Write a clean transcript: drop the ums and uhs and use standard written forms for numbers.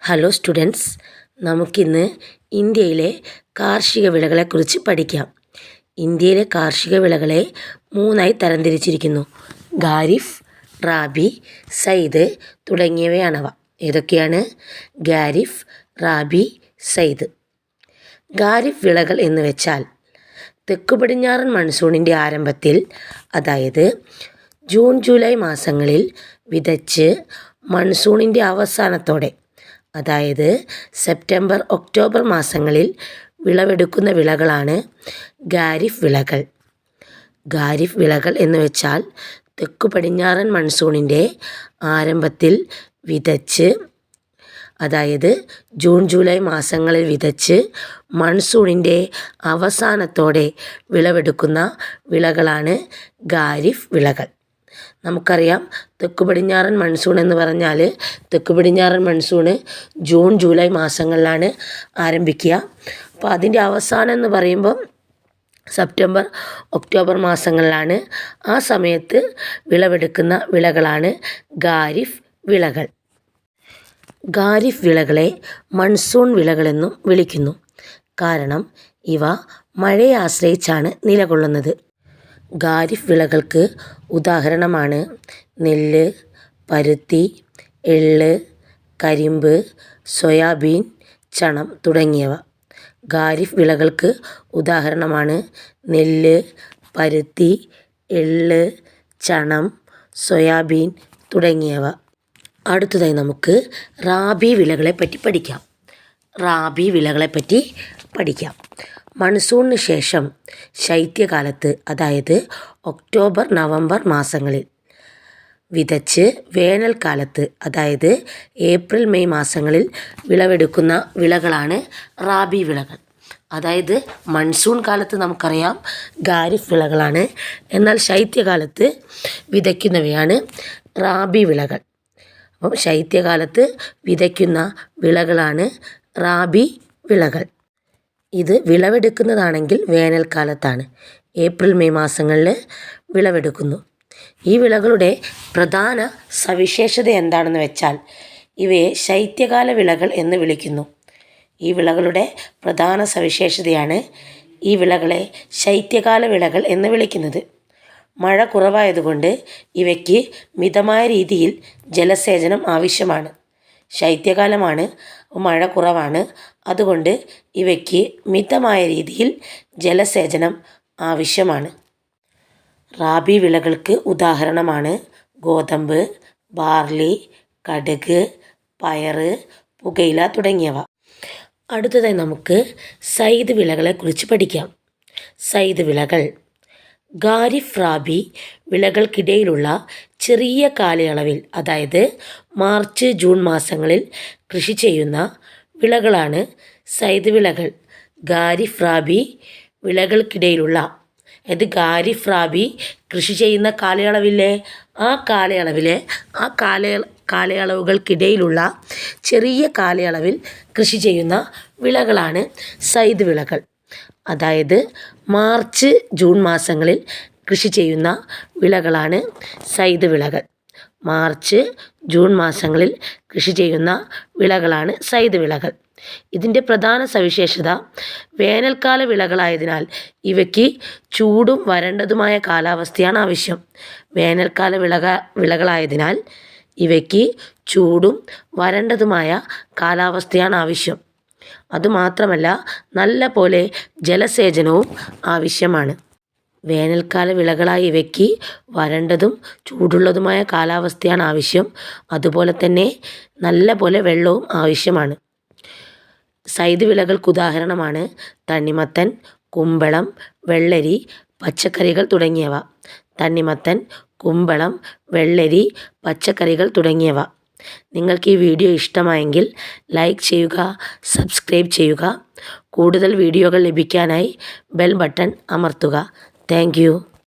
Hello students, നമുക്കിന്ന് ഇന്ത്യയിലെ കാർഷിക വിളകളെക്കുറിച്ച് പഠിക്കാം. ഇന്ത്യയിലെ കാർഷിക വിളകളെ മൂന്നായി തരംതിരിച്ചിരിക്കുന്നു. ഖാരിഫ്, റാബി, സയ്ദ് തുടങ്ങിയവയാണവ. ഏതൊക്കെയാണ്? ഖാരിഫ്, റാബി, സയ്ദ്. ഖാരിഫ് വിളകൾ എന്ന് വെച്ചാൽ തെക്കു പടിഞ്ഞാറൻ മൺസൂണിൻ്റെ ആരംഭത്തിൽ, അതായത് ജൂൺ ജൂലൈ മാസങ്ങളിൽ വിതച്ച് മൺസൂണിൻ്റെ അവസാനത്തോടെ, അതായത് സെപ്റ്റംബർ ഒക്ടോബർ മാസങ്ങളിൽ വിളവെടുക്കുന്ന വിളകളാണ് ഖാരിഫ് വിളകൾ. ഖാരിഫ് വിളകൾ എന്ന് വെച്ചാൽ തെക്കു പടിഞ്ഞാറൻ മൺസൂണിൻ്റെ ആരംഭത്തിൽ വിതച്ച്, അതായത് ജൂൺ ജൂലൈ മാസങ്ങളിൽ വിതച്ച് മൺസൂണിൻ്റെ അവസാനത്തോടെ വിളവെടുക്കുന്ന വിളകളാണ് ഖാരിഫ് വിളകൾ. നമുക്കറിയാം, തെക്കു പടിഞ്ഞാറൻ മൺസൂൺ എന്ന് പറഞ്ഞാൽ തെക്കു പടിഞ്ഞാറൻ മൺസൂണ് ജൂൺ ജൂലൈ മാസങ്ങളിലാണ് ആരംഭിക്കുക. അപ്പോൾ അതിൻ്റെ അവസാനം എന്ന് പറയുമ്പോൾ സെപ്റ്റംബർ ഒക്ടോബർ മാസങ്ങളിലാണ്. ആ സമയത്ത് വിളവെടുക്കുന്ന വിളകളാണ് ഖാരിഫ് വിളകൾ. ഖാരിഫ് വിളകളെ മൺസൂൺ വിളകളെന്നും വിളിക്കുന്നു. കാരണം ഇവ മഴയെ ആശ്രയിച്ചാണ് നിലകൊള്ളുന്നത്. ഖാരിഫ് വിളകൾക്ക് ഉദാഹരണമാണ് നെല്ല്, പരുത്തി, എള്ള്, കരിമ്പ്, സോയാബീൻ, ചണം തുടങ്ങിയവ. ഖാരിഫ് വിളകൾക്ക് ഉദാഹരണമാണ് നെല്ല്, പരുത്തി, എള്ള്, ചണം, സോയാബീൻ തുടങ്ങിയവ. അടുത്തതായി നമുക്ക് റാബി വിളകളെപ്പറ്റി പഠിക്കാം. റാബി വിളകളെപ്പറ്റി പഠിക്കാം. മൺസൂണിന് ശേഷം ശൈത്യകാലത്ത്, അതായത് ഒക്ടോബർ നവംബർ മാസങ്ങളിൽ വിതച്ച് വേനൽക്കാലത്ത്, അതായത് ഏപ്രിൽ മെയ് മാസങ്ങളിൽ വിളവെടുക്കുന്ന വിളകളാണ് റാബി വിളകൾ. അതായത് മൺസൂൺ കാലത്ത് നമുക്കറിയാം ഖാരിഫ് വിളകളാണ്, എന്നാൽ ശൈത്യകാലത്ത് വിതയ്ക്കുന്നവയാണ് റാബി വിളകൾ. അപ്പം ശൈത്യകാലത്ത് വിതയ്ക്കുന്ന വിളകളാണ് റാബി വിളകൾ. ഇത് വിളവെടുക്കുന്നതാണെങ്കിൽ വേനൽക്കാലത്താണ്, ഏപ്രിൽ മെയ് മാസങ്ങളിൽ വിളവെടുക്കുന്നു. ഈ വിളകളുടെ പ്രധാന സവിശേഷത എന്താണെന്ന് വെച്ചാൽ ഇവയെ ശൈത്യകാല വിളകൾ എന്ന് വിളിക്കുന്നു. ഈ വിളകളുടെ പ്രധാന സവിശേഷതയാണ് ഈ വിളകളെ ശൈത്യകാല വിളകൾ എന്ന് വിളിക്കുന്നത്. മഴ കുറവായതുകൊണ്ട് ഇവയ്ക്ക് മിതമായ രീതിയിൽ ജലസേചനം ആവശ്യമാണ്. ശൈത്യകാലമാണ്, മഴ കുറവാണ്, അതുകൊണ്ട് ഇവയ്ക്ക് മിതമായ രീതിയിൽ ജലസേചനം ആവശ്യമാണ്. റാബി വിളകൾക്ക് ഉദാഹരണമാണ് ഗോതമ്പ്, ബാർലി, കടുക്, പയറ്, പുകയില തുടങ്ങിയവ. അടുത്തതായി നമുക്ക് സയ്ദ് വിളകളെക്കുറിച്ച് പഠിക്കാം. സയ്ദ് വിളകൾ ഖാരിഫ്, റാബി വിളകൾക്കിടയിലുള്ള ചെറിയ കാലയളവിൽ, അതായത് മാർച്ച് ജൂൺ മാസങ്ങളിൽ കൃഷി ചെയ്യുന്ന വിളകളാണ് സയ്ദ് വിളകൾ. ഖാരിഫ്, റാബി വിളകൾക്കിടയിലുള്ള, അതായത് ഖാരിഫ്, റാബി കൃഷി ചെയ്യുന്ന കാലയളവിലെ കാലയളവുകൾക്കിടയിലുള്ള ചെറിയ കാലയളവിൽ കൃഷി ചെയ്യുന്ന വിളകളാണ് സയ്ദ് വിളകൾ. അതായത് മാർച്ച് ജൂൺ മാസങ്ങളിൽ കൃഷി ചെയ്യുന്ന വിളകളാണ് സയ്ദ് വിളകൾ. മാർച്ച് ജൂൺ മാസങ്ങളിൽ കൃഷി ചെയ്യുന്ന വിളകളാണ് സയ്ദ് വിളകൾ. ഇതിൻ്റെ പ്രധാന സവിശേഷത വേനൽക്കാല വിളകളായതിനാൽ ഇവയ്ക്ക് ചൂടും വരണ്ടതുമായ കാലാവസ്ഥയാണ് ആവശ്യം. വേനൽക്കാല വിളകളായതിനാൽ ഇവയ്ക്ക് ചൂടും വരണ്ടതുമായ കാലാവസ്ഥയാണ് ആവശ്യം. അതുമാത്രമല്ല, നല്ല പോലെ ജലസേചനവും ആവശ്യമാണ്. വേനൽക്കാല വിളകളായ ഇവയ്ക്ക് വരണ്ടതും ചൂടുള്ളതുമായ കാലാവസ്ഥയാണ് ആവശ്യം. അതുപോലെ തന്നെ നല്ല പോലെ വെള്ളവും ആവശ്യമാണ്. സയ്ദ് വിളകൾക്ക് ഉദാഹരണമാണ് തണ്ണിമത്തൻ, കുമ്പളം, വെള്ളരി, പച്ചക്കറികൾ തുടങ്ങിയവ. തണ്ണിമത്തൻ, കുമ്പളം, വെള്ളരി, പച്ചക്കറികൾ തുടങ്ങിയവ. നിങ്ങൾക്ക് ഈ വീഡിയോ ഇഷ്ടമായെങ്കിൽ ലൈക്ക് ചെയ്യുക, സബ്സ്ക്രൈബ് ചെയ്യുക. കൂടുതൽ വീഡിയോകൾ ലഭിക്കാനായി ബെൽ ബട്ടൺ അമർത്തുക. Thank you.